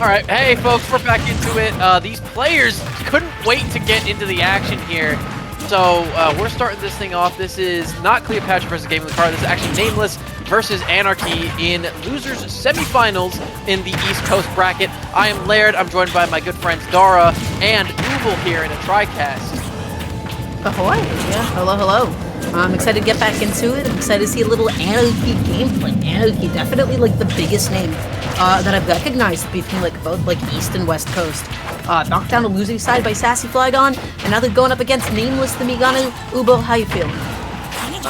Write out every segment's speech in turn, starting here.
All right, hey folks, we're back into it. These players couldn't wait to get into the action here. So we're starting this thing off. This is not Cleopatra versus Game of the Card. This is actually Nameless versus Anarchy in losers semifinals in the East Coast bracket. I am Laird. I'm joined by my good friends Dara and Uval here in a TriCast. Ahoy! Yeah, hello. I'm excited to get back into it. I'm excited to see a little Anarchy gameplay. Anarchy, definitely like the biggest name that I've recognized between like both like East and West Coast. Knocked down a losing side by Sassy Flygon, and now they're going up against Nameless the Migano. Ubo, how you feeling?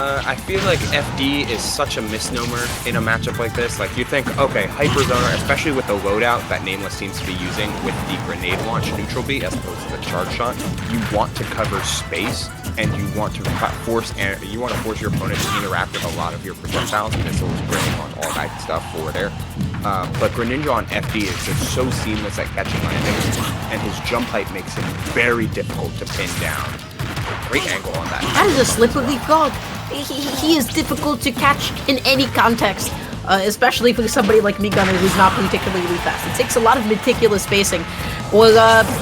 I feel like FD is such a misnomer in a matchup like this. Like, you think, okay, Hyper Zoner, especially with the loadout that Nameless seems to be using with the grenade launch neutral beat as opposed to the charge shot, you want to cover space and you want to force your opponent to interact with a lot of your projectiles, missiles, grenade launch, all that stuff forward air. But Greninja on FD is just so seamless at catching landings, and his jump height makes it very difficult to pin down. Great angle on that. That is a slippery frog. He is difficult to catch in any context, especially for somebody like Migano who's not particularly fast. It takes a lot of meticulous spacing, or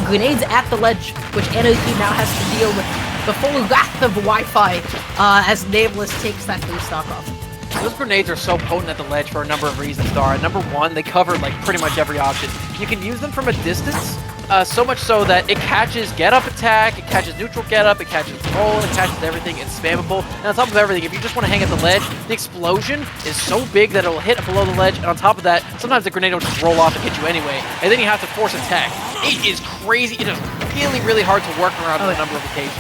grenades at the ledge, which Anarchy now has to deal with the full wrath of Wi-Fi as Nameless takes that new stock off. Those grenades are so potent at the ledge for a number of reasons, Dara. Number one, they cover like pretty much every option. You can use them from a distance, so much so that it catches get-up attack, it catches neutral get-up, it catches roll, it catches everything, it's spammable. And on top of everything, if you just want to hang at the ledge, the explosion is so big that it'll hit below the ledge, and on top of that, sometimes the grenade will just roll off and hit you anyway, and then you have to force attack. It is crazy. It is really, really hard to work around on a number of occasions.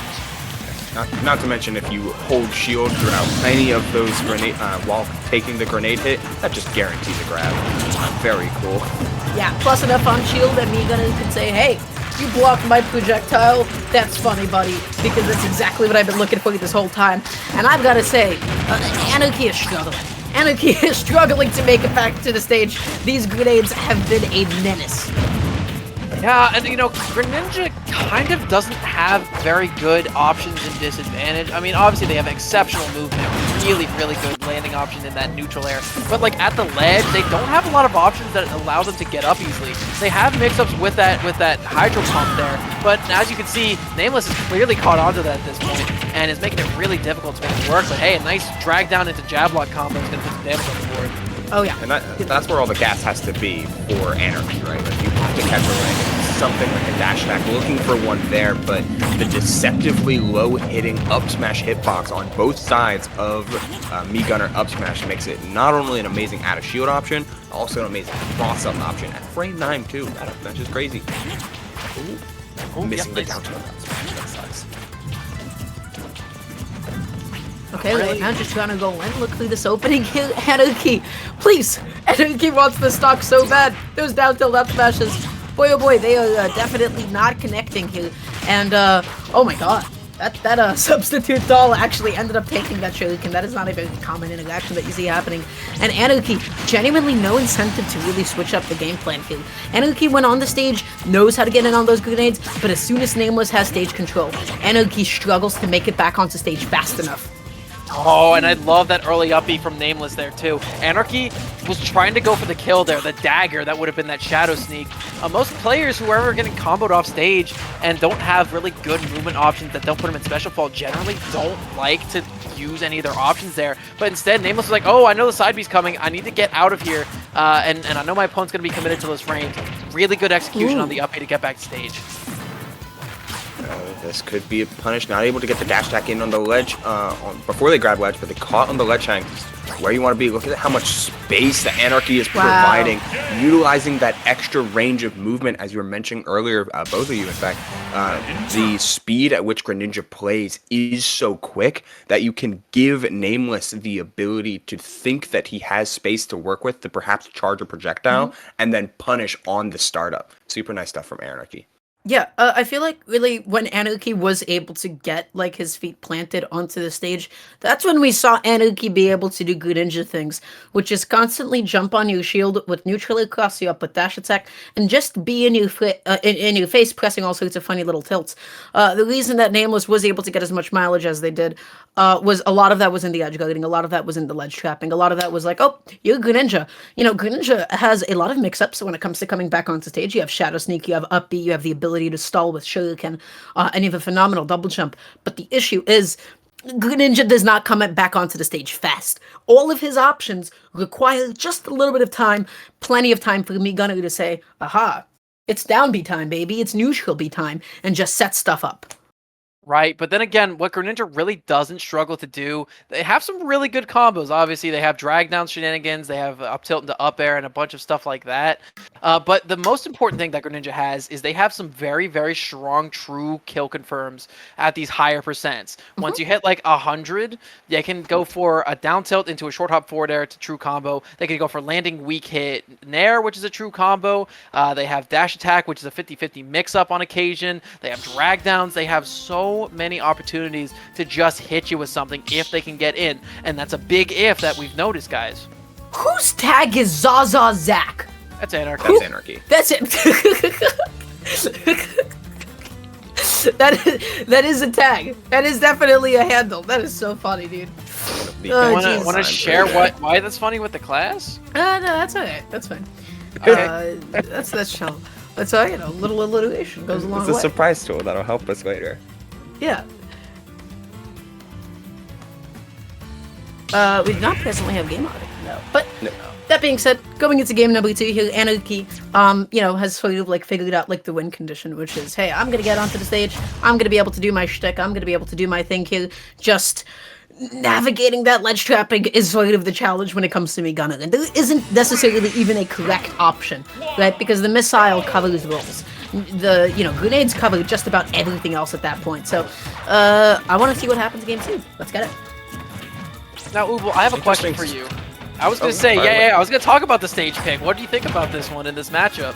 Not to mention, if you hold shield throughout any of those grenade while taking the grenade hit, that just guarantees a grab. Very cool. Yeah, plus enough on shield that Migano can say, hey, you blocked my projectile. That's funny, buddy, because that's exactly what I've been looking for this whole time. And I've got to say, Anarchy is struggling. Anarchy is struggling to make it back to the stage. These grenades have been a menace. Yeah, and you know, Greninja kind of doesn't have very good options in disadvantage. I mean, obviously they have exceptional movement, really, really good landing option in that neutral air. But like at the ledge, they don't have a lot of options that allow them to get up easily. They have mix-ups with that hydro pump there, but as you can see, Nameless has clearly caught on to that at this point and is making it really difficult to make it work. But hey, a nice drag down into jab lock combo is going to put some damage on the board. Oh yeah. And that's where all the gas has to be for Anarchy, right? Like, you have to catch a landing, something like a dash attack, looking for one there, but the deceptively low-hitting up smash hitbox on both sides of Mii up smash makes it not only an amazing out-of-shield option, also an amazing cross-up option at frame 9 too. That's just crazy. Ooh. Missing the down tilt up smash, that sucks. Okay, really? Now just trying to go in. Look through this opening here. Anarchy, please! Anarchy wants the stock so bad. Those down tilt up smashes. Boy, oh boy, they are definitely not connecting here. And, oh my god. That substitute doll actually ended up taking that shuriken. That is not a very common interaction that you see happening. And Anarchy, genuinely no incentive to really switch up the game plan here. Anarchy, when on the stage, knows how to get in on those grenades, but as soon as Nameless has stage control, Anarchy struggles to make it back onto stage fast enough. Oh, and I love that early uppie from Nameless there, too. Anarchy was trying to go for the kill there, the dagger, that would have been that shadow sneak. Most players who are ever getting comboed off stage and don't have really good movement options that don't put them in special fall generally don't like to use any of their options there. But instead, Nameless was like, oh, I know the side B's coming. I need to get out of here. And I know my opponent's going to be committed to those frames. Really good execution on the uppie to get back to stage. This could be a punish. Not able to get the dash attack in on the ledge before they grab ledge, but they caught on the ledge hang. Where you want to be. Look at how much space the Anarchy is providing, utilizing that extra range of movement, as you were mentioning earlier, both of you, in fact. The speed at which Greninja plays is so quick that you can give Nameless the ability to think that he has space to work with to perhaps charge a projectile and then punish on the startup. Super nice stuff from Anarchy. Yeah, I feel like really when Anarchy was able to get like his feet planted onto the stage, that's when we saw Anarchy be able to do good ninja things, which is constantly jump on your shield with neutral across you up with dash attack, and just be in your in your face, pressing all sorts of funny little tilts. The reason that Nameless was able to get as much mileage as they did was a lot of that was in the edge guarding, a lot of that was in the ledge trapping, a lot of that was like, oh, you're Greninja. You know, Greninja has a lot of mix-ups when it comes to coming back onto stage. You have Shadow Sneak, you have Up B, you have the ability to stall with Shuriken, and you have a phenomenal double jump. But the issue is, Greninja does not come back onto the stage fast. All of his options require just a little bit of time, plenty of time for me Gunner to say, aha, it's down B time, baby, it's neutral B time, and just set stuff up. Right, but then again, what Greninja really doesn't struggle to do, they have some really good combos. Obviously, they have drag down shenanigans, they have up tilt into up air, and a bunch of stuff like that. But the most important thing that Greninja has is they have some very, very strong true kill confirms at these higher percents. Once you hit like 100, they can go for a down tilt into a short hop forward air to true combo. They can go for landing weak hit nair, which is a true combo. They have dash attack, which is a 50-50 mix-up on occasion. They have drag downs. They have so many opportunities to just hit you with something if they can get in, and that's a big if that we've noticed, guys. Whose tag is Zaza Zack? That's Anarchy. That's Anarchy. That's it. that is a tag. That is definitely a handle. That is so funny, dude. Want to share why that's funny with the class? No, that's okay. That's fine. That's chill. That's you know, little alliteration goes a long way. It's a surprise tool that'll help us later. Yeah. We do not presently have game audio, no. But No. that being said, going into game number 2 here, Anarchy, you know, has sort of like figured out like the win condition, which is, hey, I'm gonna get onto the stage, I'm gonna be able to do my shtick, I'm gonna be able to do my thing here. Just navigating that ledge trapping is sort of the challenge when it comes to me gunning, and there isn't necessarily even a correct option, right? Because the missile covers rolls. The, you know, grenades cover just about everything else at that point. So, I want to see what happens in game 2. Let's get it. Now, Ubel, I have a question for you. I was going to say, I was going to talk about the stage pick. What do you think about this one in this matchup?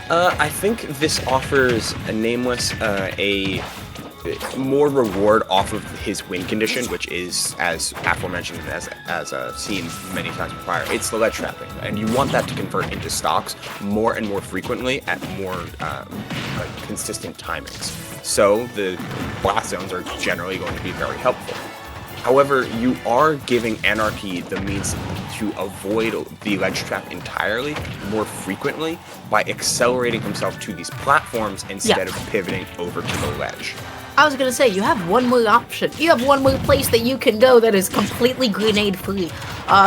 I think this offers a Nameless a more reward off of his win condition, which is, as aforementioned, as seen many times prior, it's the ledge trapping, and you want that to convert into stocks more and more frequently at more like consistent timings. So the blast zones are generally going to be very helpful. However, you are giving Anarchy the means to avoid the ledge trap entirely more frequently by accelerating himself to these platforms instead of pivoting over to the ledge. I was gonna say, you have one more option. You have one more place that you can go that is completely grenade free.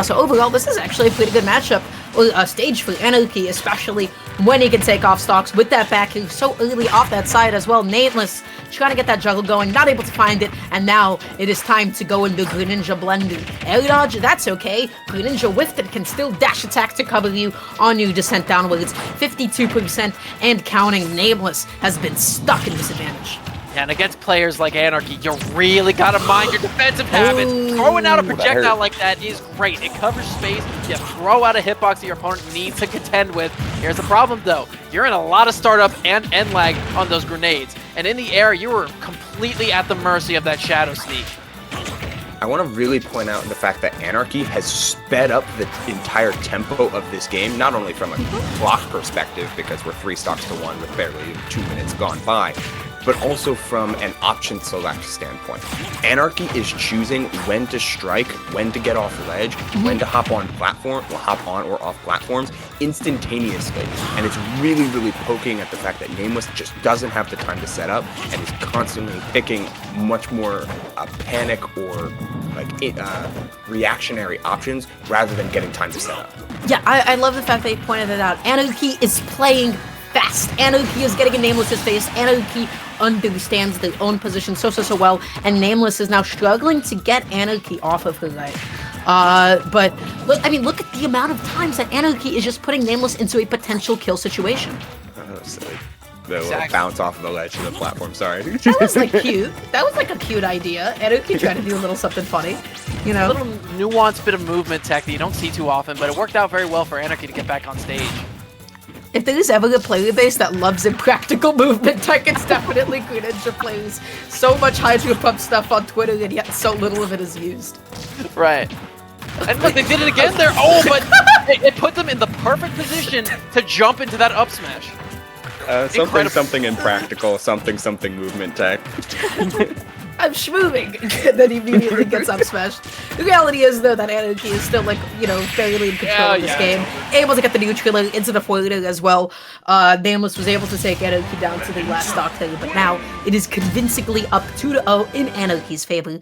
So overall, this is actually a pretty good matchup, or a stage for Anarchy, especially when he can take off stocks with that back heel so early off that side as well. Nameless, trying to get that juggle going, not able to find it, and now it is time to go into Greninja blending. Air dodge, that's okay. Greninja whiffed it, can still dash attack to cover you on your descent downwards. 52% and counting. Nameless has been stuck in disadvantage. And against players like Anarchy, you really gotta mind your defensive habits. Throwing out a projectile like that is great. It covers space. You throw out a hitbox that your opponent needs to contend with. Here's the problem, though. You're in a lot of startup and end lag on those grenades. And in the air, you are completely at the mercy of that Shadow Sneak. I want to really point out the fact that Anarchy has sped up the entire tempo of this game, not only from a clock perspective, because we're 3 stocks to 1 with barely 2 minutes gone by, but also from an option select standpoint. Anarchy is choosing when to strike, when to get off ledge, when to hop on or off platforms instantaneously. And it's really, really poking at the fact that Nameless just doesn't have the time to set up and is constantly picking much more panic or like reactionary options rather than getting time to set up. Yeah, I love the fact that you pointed it out. Anarchy is playing fast. Anarchy is getting a Nameless's face. Anarchy understands their own position so well, and Nameless is now struggling to get Anarchy off of her right. But look, I mean, look at the amount of times that Anarchy is just putting Nameless into a potential kill situation. Oh, silly. The little bounce off of the ledge to the platform, sorry. That was like cute. That was like a cute idea. Anarchy tried to do a little something funny, you know? A little nuanced bit of movement tech that you don't see too often, but it worked out very well for Anarchy to get back on stage. If there's ever a player base that loves impractical movement tech, it's definitely Greninja plays so much Hydro Pump stuff on Twitter and yet so little of it is used. Right. And look, they did it again there. Oh, but it put them in the perfect position to jump into that up smash. Something impractical, something movement tech. I'm schmooving, and then he immediately gets up smashed. The reality is, though, that Anarchy is still, like, you know, fairly in control of this game. Able to get the neutral into the foiler as well. Nameless was able to take Anarchy down to the last stock thing, but now it is convincingly up 2-0 in Anarchy's favor.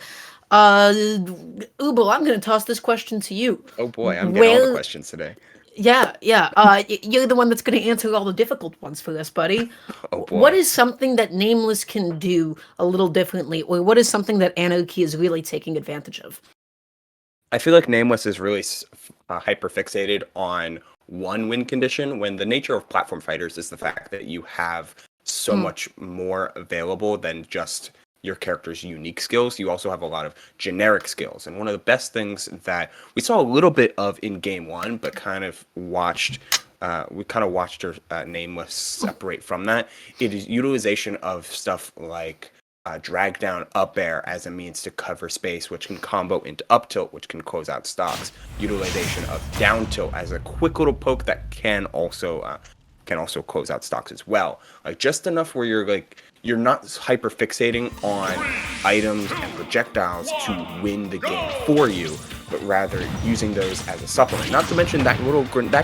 Ubo, I'm gonna toss this question to you. Oh boy, I'm getting all the questions today. Yeah. You're the one that's going to answer all the difficult ones for us, buddy. Oh boy. What is something that Nameless can do a little differently, or what is something that Anarchy is really taking advantage of? I feel like Nameless is really hyper-fixated on one win condition, when the nature of platform fighters is the fact that you have so much more available than just your character's unique skills. You also have a lot of generic skills, and one of the best things that we saw a little bit of in game one, but kind of watched Nameless separate from that. It is utilization of stuff like drag down up air as a means to cover space, which can combo into up tilt, which can close out stocks. Utilization of down tilt as a quick little poke that can also close out stocks as well. Like just enough where you're not hyper fixating on items and projectiles to win the game for you, but rather using those as a supplement. Not to mention that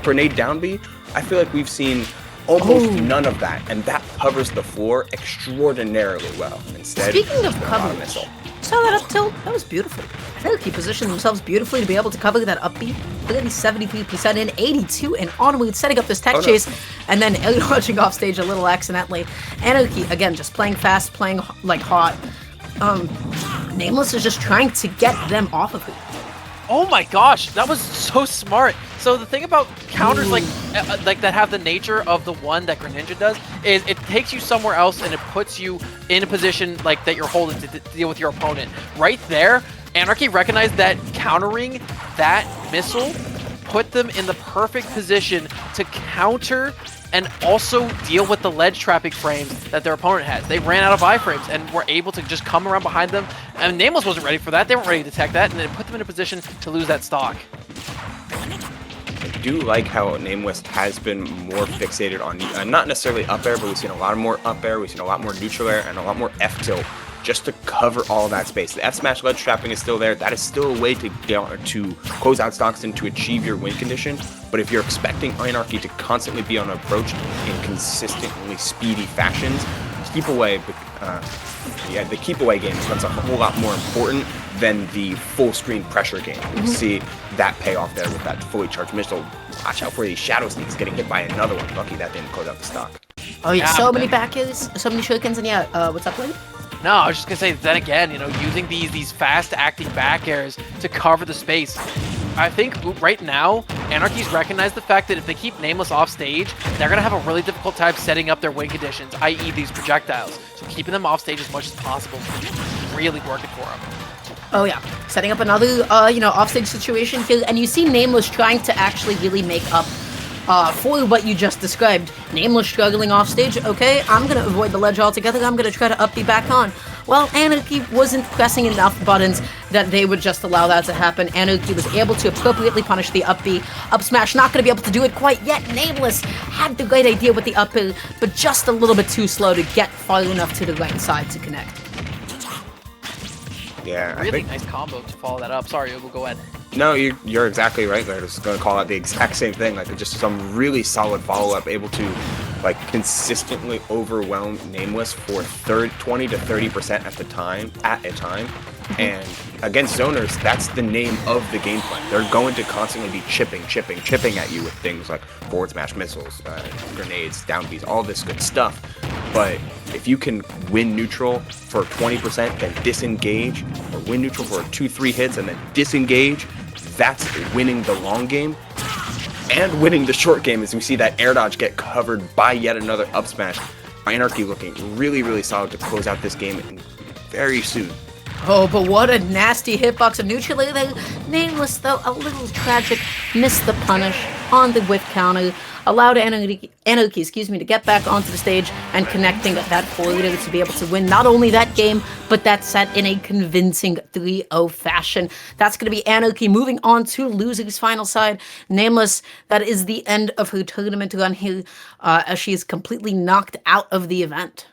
grenade down B, I feel like we've seen almost none of that, and that covers the floor extraordinarily well. Instead, speaking of coverage, saw that up tilt? That was beautiful. Anarchy positioned themselves beautifully to be able to cover that up B. 73% in, 82 and onward, setting up this tech chase, and then launching off stage a little accidentally. Anarchy, again, just playing fast, playing like hot. Nameless is just trying to get them off of it. Oh my gosh, that was so smart. So the thing about counters like that have the nature of the one that Greninja does is it takes you somewhere else and it puts you in a position like that you're holding to deal with your opponent. Right there, Anarchy recognized that countering that missile put them in the perfect position to counter and also deal with the ledge trapping frames that their opponent has. They ran out of iframes and were able to just come around behind them, and Nameless wasn't ready for that. They weren't ready to detect that, and it put them in a position to lose that stock. I do like how Nameless has been more fixated on, not necessarily up air, but we've seen a lot more up air, we've seen a lot more neutral air, and a lot more F tilt, just to cover all that space. The F smash ledge trapping is still there. That is still a way to close out stocks and to achieve your win condition. But if you're expecting Anarchy to constantly be on approach in consistently speedy fashions, keep away. The keep away game becomes a whole lot more important than the full screen pressure game. You see that payoff there with that fully charged missile. Watch out for these shadow sneaks getting hit by another one. Lucky that didn't close out the stock. Oh yeah, so many back airs, so many shurikens, and yeah, what's up, Blade? No, I was just gonna say, then again, you know, using these fast-acting back airs to cover the space. I think right now, Anarchy's recognized the fact that if they keep Nameless off stage, they're gonna have a really difficult time setting up their win conditions, i.e. these projectiles. So keeping them off stage as much as possible is really working for them. Oh yeah, setting up another, offstage situation here, and you see Nameless trying to actually really make up for what you just described. Nameless struggling off stage. Okay, I'm gonna avoid the ledge altogether. I'm gonna try to up B back on. Well, Anarchy wasn't pressing enough buttons that they would just allow that to happen. Anarchy was able to appropriately punish the up B. Up smash, not gonna be able to do it quite yet. Nameless had the great idea with the up B, but just a little bit too slow to get far enough to the right side to connect. Yeah, really nice combo to follow that up. Sorry, we'll go ahead. No, you're exactly right there. I was going to call out the exact same thing. Like just some really solid follow-up, able to like consistently overwhelm Nameless for 20 to 30% at a time. And against zoners, that's the name of the game plan. They're going to constantly be chipping at you with things like forward smash missiles, grenades, down Bs, all this good stuff. But if you can win neutral for 20%, then disengage, or win neutral for 2-3 hits and then disengage, that's winning the long game and winning the short game, as we see that air dodge get covered by yet another up smash. Anarchy looking really, really solid to close out this game very soon. Oh, but what a nasty hitbox of neutral there. Nameless, though, a little tragic. Missed the punish on the whip counter. allowed Anarchy, excuse me, to get back onto the stage and connecting that floater to be able to win not only that game, but that set in a convincing 3-0 fashion. That's going to be Anarchy moving on to losers final side. Nameless, that is the end of her tournament run here, as she is completely knocked out of the event.